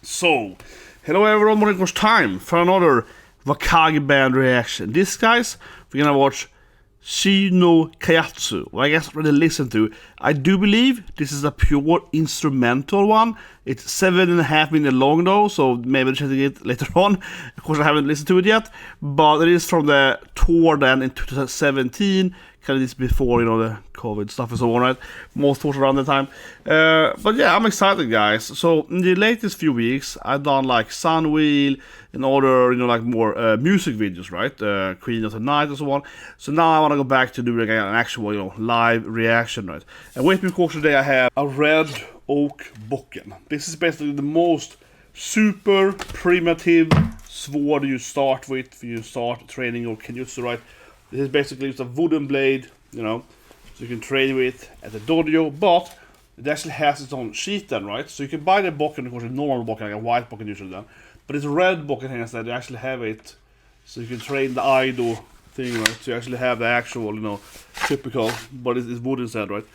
So, hello everyone, it was time for another Wagakki Band reaction. This, guys, we're gonna watch Chie no kajitsu, what I guess really listen to. I do believe this is a pure instrumental one. It's 7.5 minutes long though, so maybe I'll check it later on. Of course, I haven't listened to it yet, but it is from the tour then in 2017. Kind of this before, you know, the COVID stuff and so on, right? Most tours around the time. But yeah, I'm excited, guys. So in the latest few weeks, I've done like Sunwheel and other, you know, like more music videos, right? Queen of the Night and so on. So now I want to go back to do like an actual, you know, live reaction, right? And with me, of course, today I have a red oak BOKKEN. This is basically the most super primitive sword you start with when you start training or kajitsu, right? This is basically just a wooden blade, you know, so you can train with at the dojo, but it actually has its own sheath then, right? So you can buy the BOKKEN, of course, a normal BOKKEN, like a white BOKKEN usually then, but it's a red BOKKEN here instead. You actually have it, so you can train the Ido thing, right? So you actually have the actual, you know, typical, but it's wood instead, right?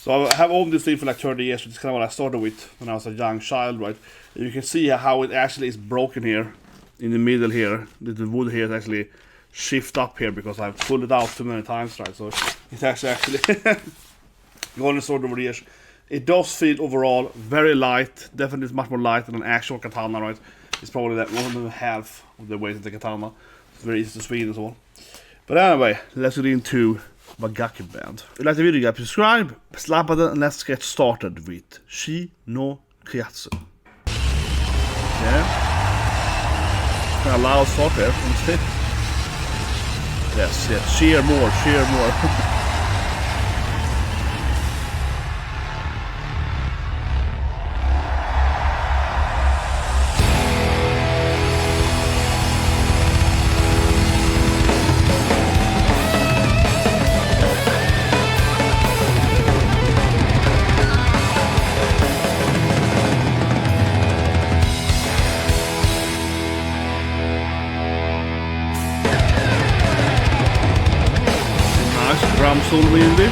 So I have owned this thing for like 30 years, which is kind of what I started with when I was a young child, right? And you can see how it actually is broken here, in the middle here. The wood here is actually shift up here because I've pulled it out too many times, right? So it's actually going sort over the years. It does feel overall very light. Definitely it's much more light than an actual katana, right? It's probably that 1.5 of the weight of the katana. It's very easy to swing and so on. But anyway, let's get into Wagakki Band. If you like the video, guys, subscribe, slap button, and let's get started with Chie no kajitsu. Yeah. Kind of loud start there, honestly. Yes, cheer more, cheer more. Drum solo maybe.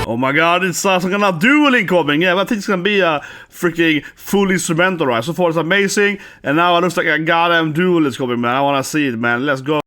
Oh my god, it's some kind of duel incoming. Yeah, I think it's gonna be a freaking full instrumental, right? So far it's amazing, and now it looks like a goddamn duel is coming, man. I wanna see it, man. Let's go.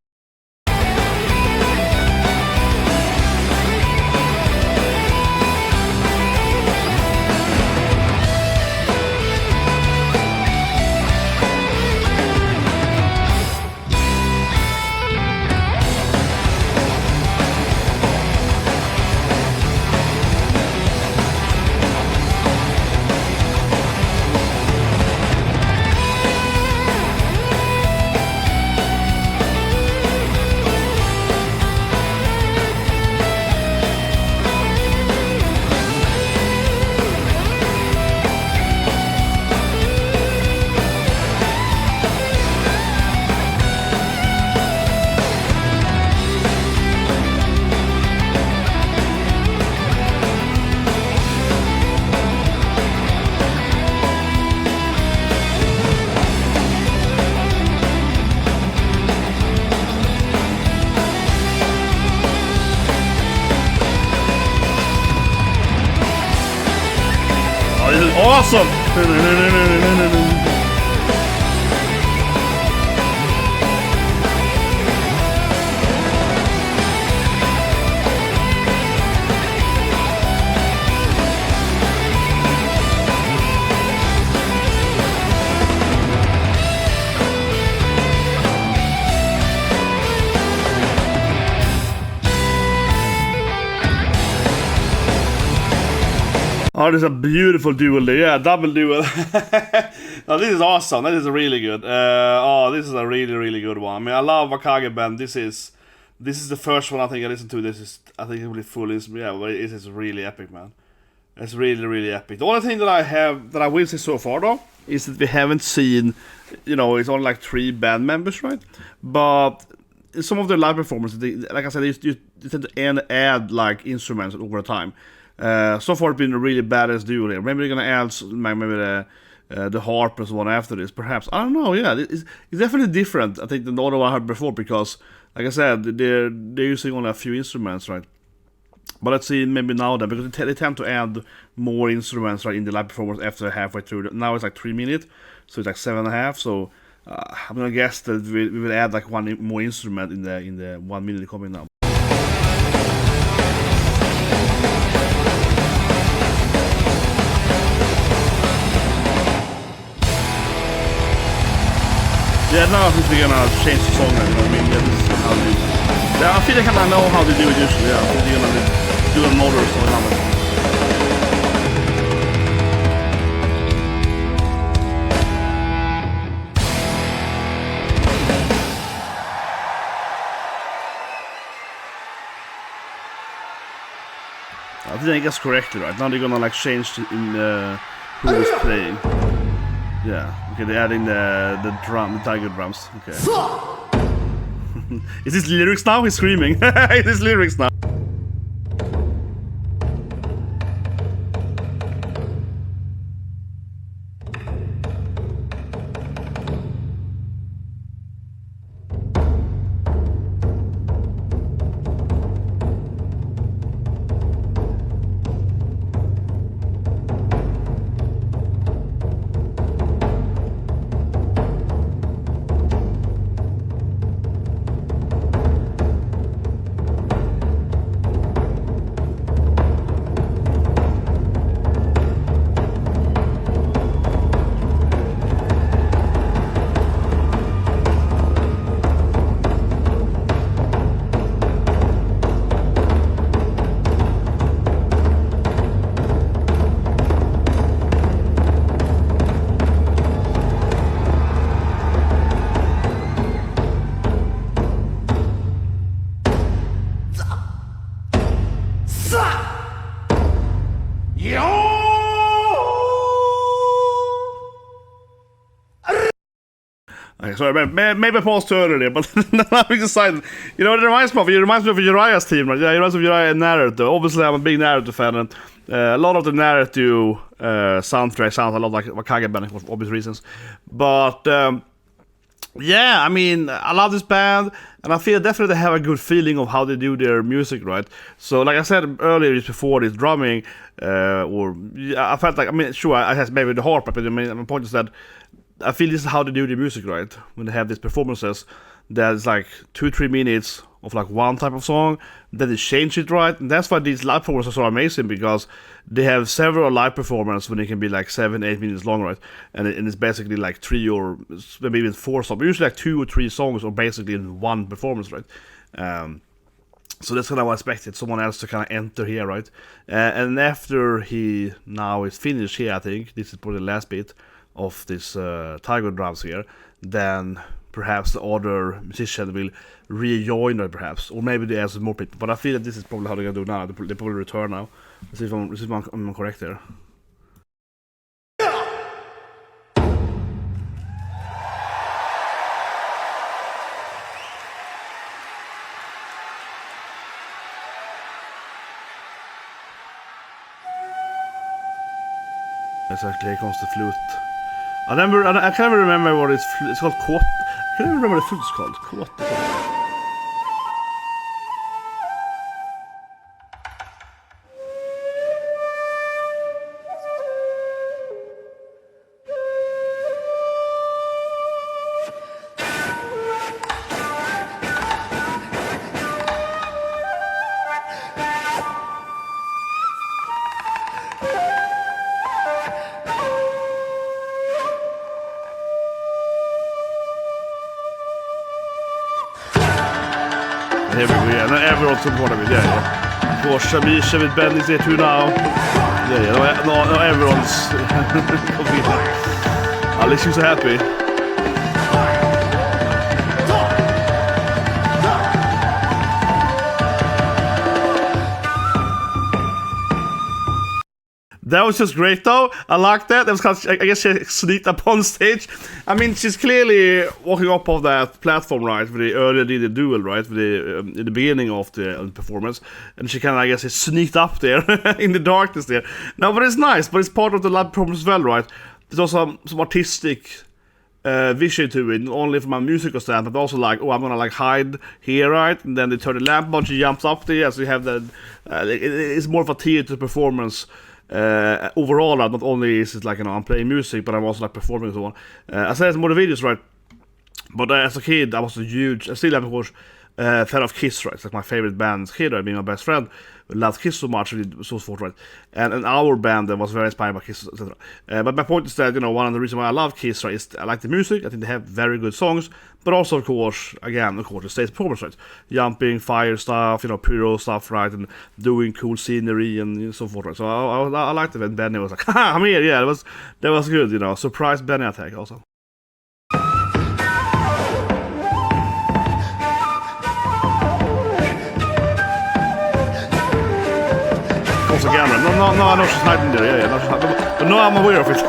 This is awesome! Oh, there's a beautiful duel there. Yeah, double duel. Now, this is awesome. That is really good. This is a really, really good one. I mean, I love Wagakki Band. This is the first one I think I listened to. I think it really full is. Yeah, but it is really epic, man. It's really, really epic. The only thing that I will say so far though is that we haven't seen, it's only like 3 band members, right? But in some of their live performances, like I said, you tend to add like instruments over time. So far, it's been a really badass duo here. Maybe they're gonna add maybe the harp and so on after this, perhaps. I don't know. Yeah, it's definitely different, I think, than the other one I heard before, because, like I said, they're using only a few instruments, right? But let's see maybe now then, because they tend to add more instruments right in the live performance after halfway through. Now it's like 3 minutes, so it's like 7.5. So I'm gonna guess that we will add like one more instrument in the 1 minute coming now. Yeah, now I think we're gonna change the song. I mean, this is how they. I feel like I know how they do it usually. Yeah, I think they're gonna do another song now. I think I guess correctly, right? Now they're gonna like change in who is playing. Yeah, okay, they're adding the Taiko DRUMS. Okay. Is this lyrics now? He's screaming. Is this lyrics now? Okay, sorry, maybe I paused too early, but now we decided. It reminds me of Uriah's team, right? Yeah, it reminds me of Uriah and Naruto. Obviously, I'm a big Naruto fan, and a lot of the Naruto soundtrack sounds a lot like Wagakki Band for obvious reasons. But yeah, I mean, I love this band, and I feel definitely they have a good feeling of how they do their music, right? So, like I said earlier, before this drumming, I felt like, I mean, sure, I had maybe the harp, but my point is that I feel this is how they do the music, right? When they have these performances, there's like 2-3 minutes of like one type of song, then they change it, right? And that's why these live performances are amazing, because they have several live performances when they can be like 7-8 minutes long, right? And it's basically like 3 or maybe even 4 songs, but usually like 2 or 3 songs are basically in one performance, right? So that's kind of what I expected, someone else to kind of enter here, right? And after he now is finished here, I think this is probably the last bit of this Taiko DRUMS here, then perhaps the other musician will rejoin it, perhaps, or maybe they add more people. But I feel that this is probably how they're gonna do now. They probably return now. Let's see if I'm correct there. Exactly, here comes the flute. I can't even remember what it's called. Kåt. I can't even remember what the flute is called. Kåt. Here we go, yeah. Everyone's supporting me, yeah. Of course, Shamisha with Beni here too now. Yeah, no, everyone's at least she's happy. That was just great though. I like that. That was kind of, I guess she sneaked up on stage. I mean, she's clearly walking up of that platform, right? With the earlier did the duel, right? With the in the beginning of the performance, and she kind of, I guess, sneaked up there in the darkness there. No, but it's nice. But it's part of the live performance as well, right? There's also some artistic vision to it, not only from a musical stand, but also like, oh, I'm gonna like hide here, right? And then they turn the lamp on, she jumps up there, so you have that. It's more of a theater performance. Overall, not only is it like, you know, I'm playing music, but I'm also like performing and so on. I said it's more the videos, right? But as a kid, I was I still am, of course, fan of Kiss, right? It's like my favorite band as a kid, right? Being my best friend, loved Kiss so much, and it was so forth, right? And our band was very inspired by Kiss, etc. But my point is that, you know, one of the reasons why I love Kiss, right, is I like the music. I think they have very good songs, but also, of course, the stage performance, right? Jumping, fire stuff, you know, pyro stuff, right? And doing cool scenery and so forth, right? So I liked it when Benny was like, haha, I'm here, yeah, that was good, you know. Surprise Benny attack also. Again, no, I know she's hiding there, yeah, but no, I'm aware of it.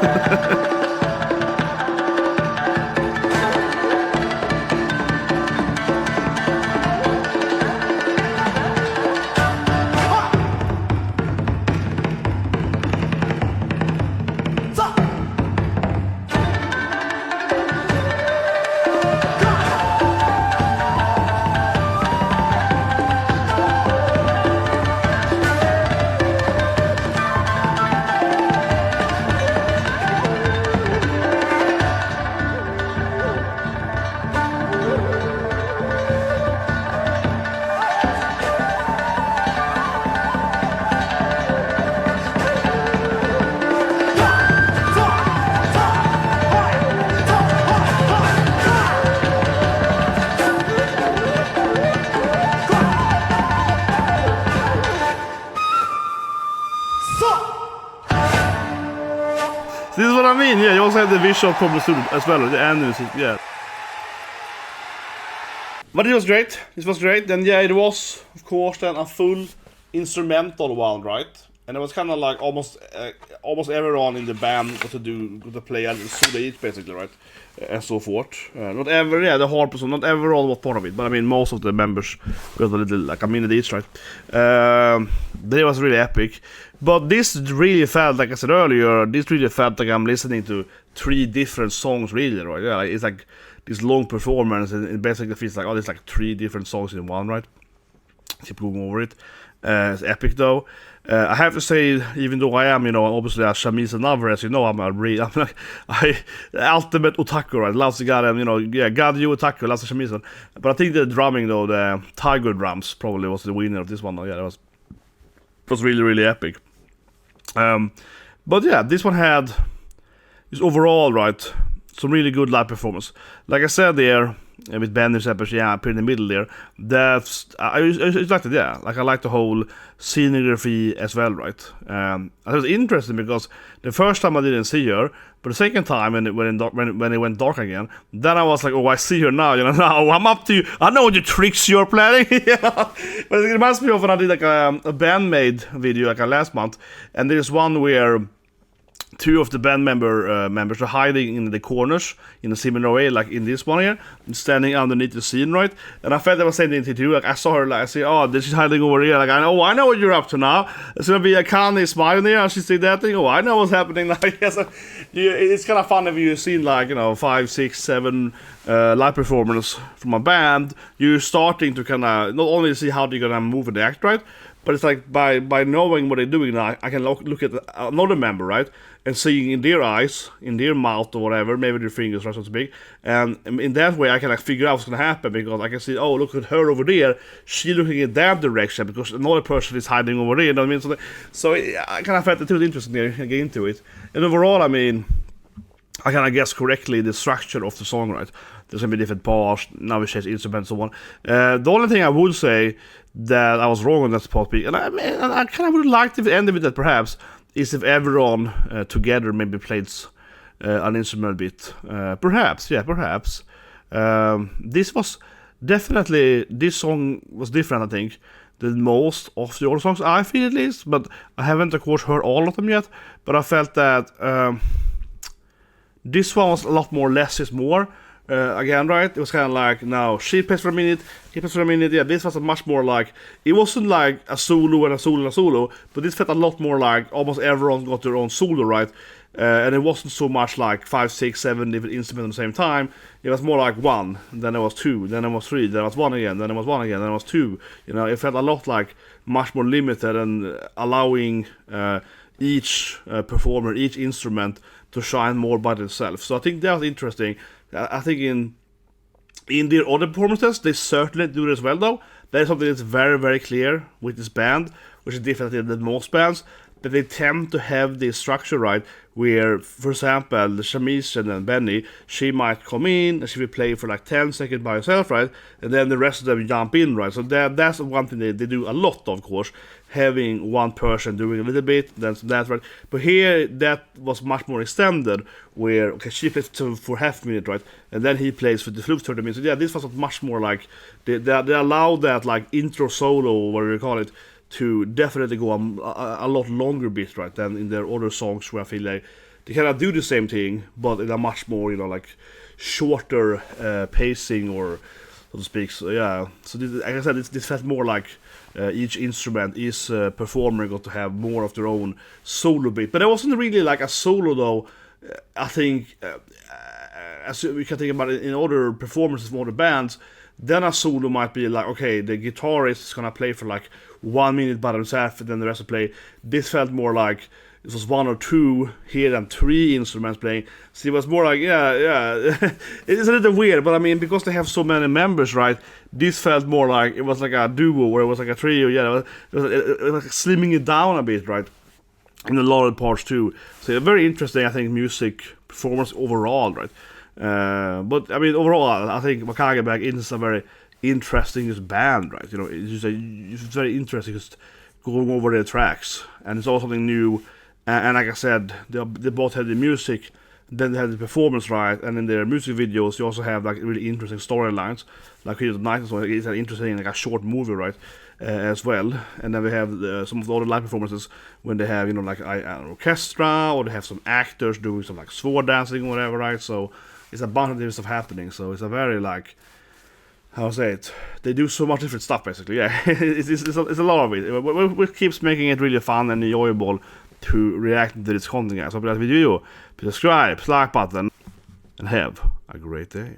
This is what I mean, yeah, you also have the visual from the student as well, the music, yeah. But it was great, and yeah, it was, of course, then a full instrumental one, right? And it was kind of like almost everyone in the band got to play a solo each, basically, right? And so forth. Not the hard person, not everyone was part of it, but I mean, most of the members got a little, like a minute each, right? That was really epic. But this really felt, like I said earlier, like I'm listening to 3 different songs, really, right? Yeah, like, it's like this long performance, and it basically feels like, oh, there's like 3 different songs in one, right? Keep going over it. It's epic though. I have to say, even though I am, you know, obviously a Shamisen lover, as you know, I'm like ultimate otaku, right? Loves the goddamn, you know, yeah, god you otaku, loves the Shamisen. But I think the drumming though, the Taiko DRUMS probably was the winner of this one though. Yeah, it was really, really epic. But yeah, this one had is overall, right, some really good live performance. Like I said there, with Beni Shamisen, yeah, pretty in the middle there. That's I liked it, yeah. Like I like the whole scenography as well, right? It was interesting because the first time I didn't see her, but the second time when it went dark again, then I was like, oh, I see her now. You know, now I'm up to you. I know what your tricks you're planning. Yeah. But it reminds me of when I did like a Bandmade video like last month, and there's one where 2 of the band members are hiding in the corners in a similar way, like in this one here, standing underneath the scene, right? And I felt I was saying to you, like I saw her, like I say, oh, this is hiding over here. Like I know what you're up to now. It's gonna be a Kanye smiling there, and she said that thing. Oh, I know what's happening now. So, it's kind of fun if you've seen like 5, 6, 7 live performers from a band. You're starting to kind of not only see how they're gonna move and act, right? But it's like by knowing what they're doing now, I can look at another member, right? And seeing in their eyes, in their mouth or whatever, maybe their fingers, right, so to speak. And in that way, I can like figure out what's going to happen, because I can see, oh, look at her over there. She's looking in that direction because another person is hiding over there. You know what I mean? So I kind of felt it was interesting to get into it. And overall, I mean, I kind of guess correctly the structure of the song, right? There's going to be different parts, navigations, instruments, and so on. The only thing I would say that I was wrong on that part, and I kind of would like to end with that perhaps, is if everyone together maybe played an instrument a bit. Perhaps. This song was different, I think, than most of the other songs, I feel at least, but I haven't of course heard all of them yet, but I felt that this one was a lot more less is more. Again, right? It was kind of like, now she plays for a minute, he plays for a minute. Yeah, this was a much more like, it wasn't like a solo and a solo and a solo, but this felt a lot more like almost everyone got their own solo, right? And it wasn't so much like 5, 6, 7 different instruments at the same time. It was more like one, then there was two, then there was three, then there was one again, then there was one again, then there was two. You know, it felt a lot like much more limited and allowing each performer, each instrument to shine more by themselves. So I think that was interesting. I think in their other performances, they certainly do this well though. That is something that's very, very clear with this band, which is different than most bands, that they tend to have the structure right, where, for example, Shamisen and Beni, she might come in and she will play for like 10 seconds by herself, right? And then the rest of them jump in, right? So that's one thing they do a lot of course, having one person doing a little bit, then that, right? But here, that was much more extended, where, okay, she plays for half a minute, right? And then he plays for the flute 30 minutes. So yeah, this was much more like, they allowed that like intro solo, whatever you call it, to definitely go a lot longer bit, right, than in their other songs, where I feel like they kind of do the same thing, but in a much more, you know, like shorter pacing, or so to speak. So yeah, so this, like I said, this felt more like each instrument, each performer got to have more of their own solo bit. But it wasn't really like a solo though. I think, as we can think about it in other performances from other bands, then a solo might be like, okay, the guitarist is gonna play for like 1 minute by himself, and then the rest will play. This felt more like it was one or two here and three instruments playing. So it was more like, yeah. It's a little weird, but I mean, because they have so many members, right? This felt more like it was like a duo, or it was like a trio. Yeah, it was like slimming it down a bit, right? In a lot of parts too. So very interesting, I think, music performance overall, right? But I mean, overall, I think Wagakki Band is a very interesting band, right? You know, it's very interesting just going over their tracks, and it's also something new. And like I said, they both have the music, then they have the performance, right? And in their music videos, you also have like really interesting storylines, like Here's the Night, so it's an interesting, like a short movie, right? As well. And then we have some of the other live performances when they have, you know, like an orchestra, or they have some actors doing some like sword dancing or whatever, right? So it's a bunch of different stuff happening. So it's a very like, how to say it? They do so much different stuff, basically. Yeah, it's a lot of it. Which keeps making it really fun and enjoyable to react to this content, guys. Hope you like the video. Please subscribe, like button, and have a great day.